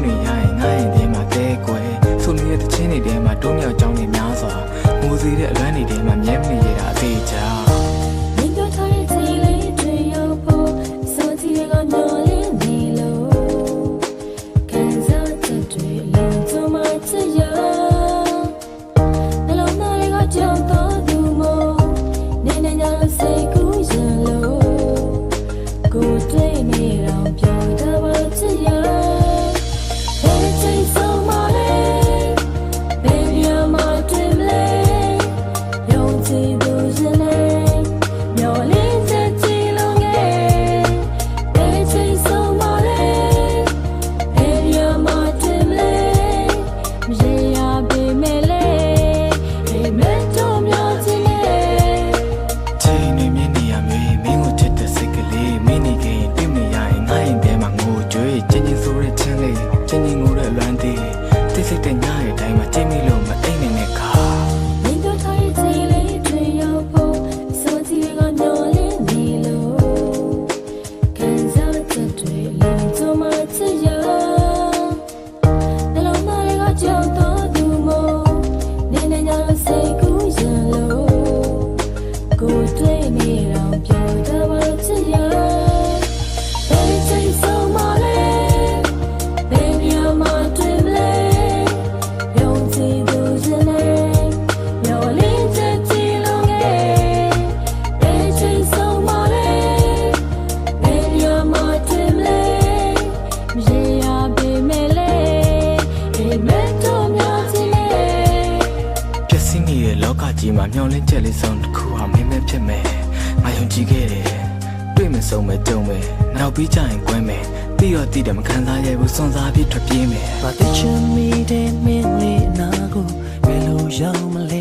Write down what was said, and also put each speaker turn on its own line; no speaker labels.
နေရရင်ငါရင်ထဲမှာတဲကွယ်ဆိုနေတဲ့တချင်းတွေထဲမှာတုံးမြောက်ကြောင်းတွေများစွာငိုစီတဲ့အလွမ်းတွေထဲမှာမြဲမနေရတာအသေးချာစိတ်တဲ့ညရဲ့အတိုင်းမှာကြိတ်မိလို့မအိမ်နေတဲ့ခါမင်းတို့ထားရဲ့ချိန်လေးတွေရောက်ဖို့စောစီကမျောလင်းနေလို့ခံစားချက်တွေလုံးချုံမချစ်ရနှလုံးသားတွေကကြောက်တော့သူမို့နေနေညာစိတ်ကူးရလို့ကိုယ်တွေ့နေတော့ပြောတော့မချစ်ရBaby take so much Baby I'm a dreamလောကကြီးမှာမျောလင်းချက်လေးစုံတစ်ခုဟာမင်းပဲဖြစ်မယ်ငါယုံကြည်ခဲ့တယ်တွေ့မယ်ဆုံးမယ်ကြုံမယ်နောက်ပြီးကြရင်ကွဲမယ်တိရောတိတယ်မခံစားရဘူးစွန့်စားပြီးထွက်ပြေးမယ်
ဘာတိချင်မိတဲ့မင်းလေးနာကိုဘယ်လိုရောက်မလဲ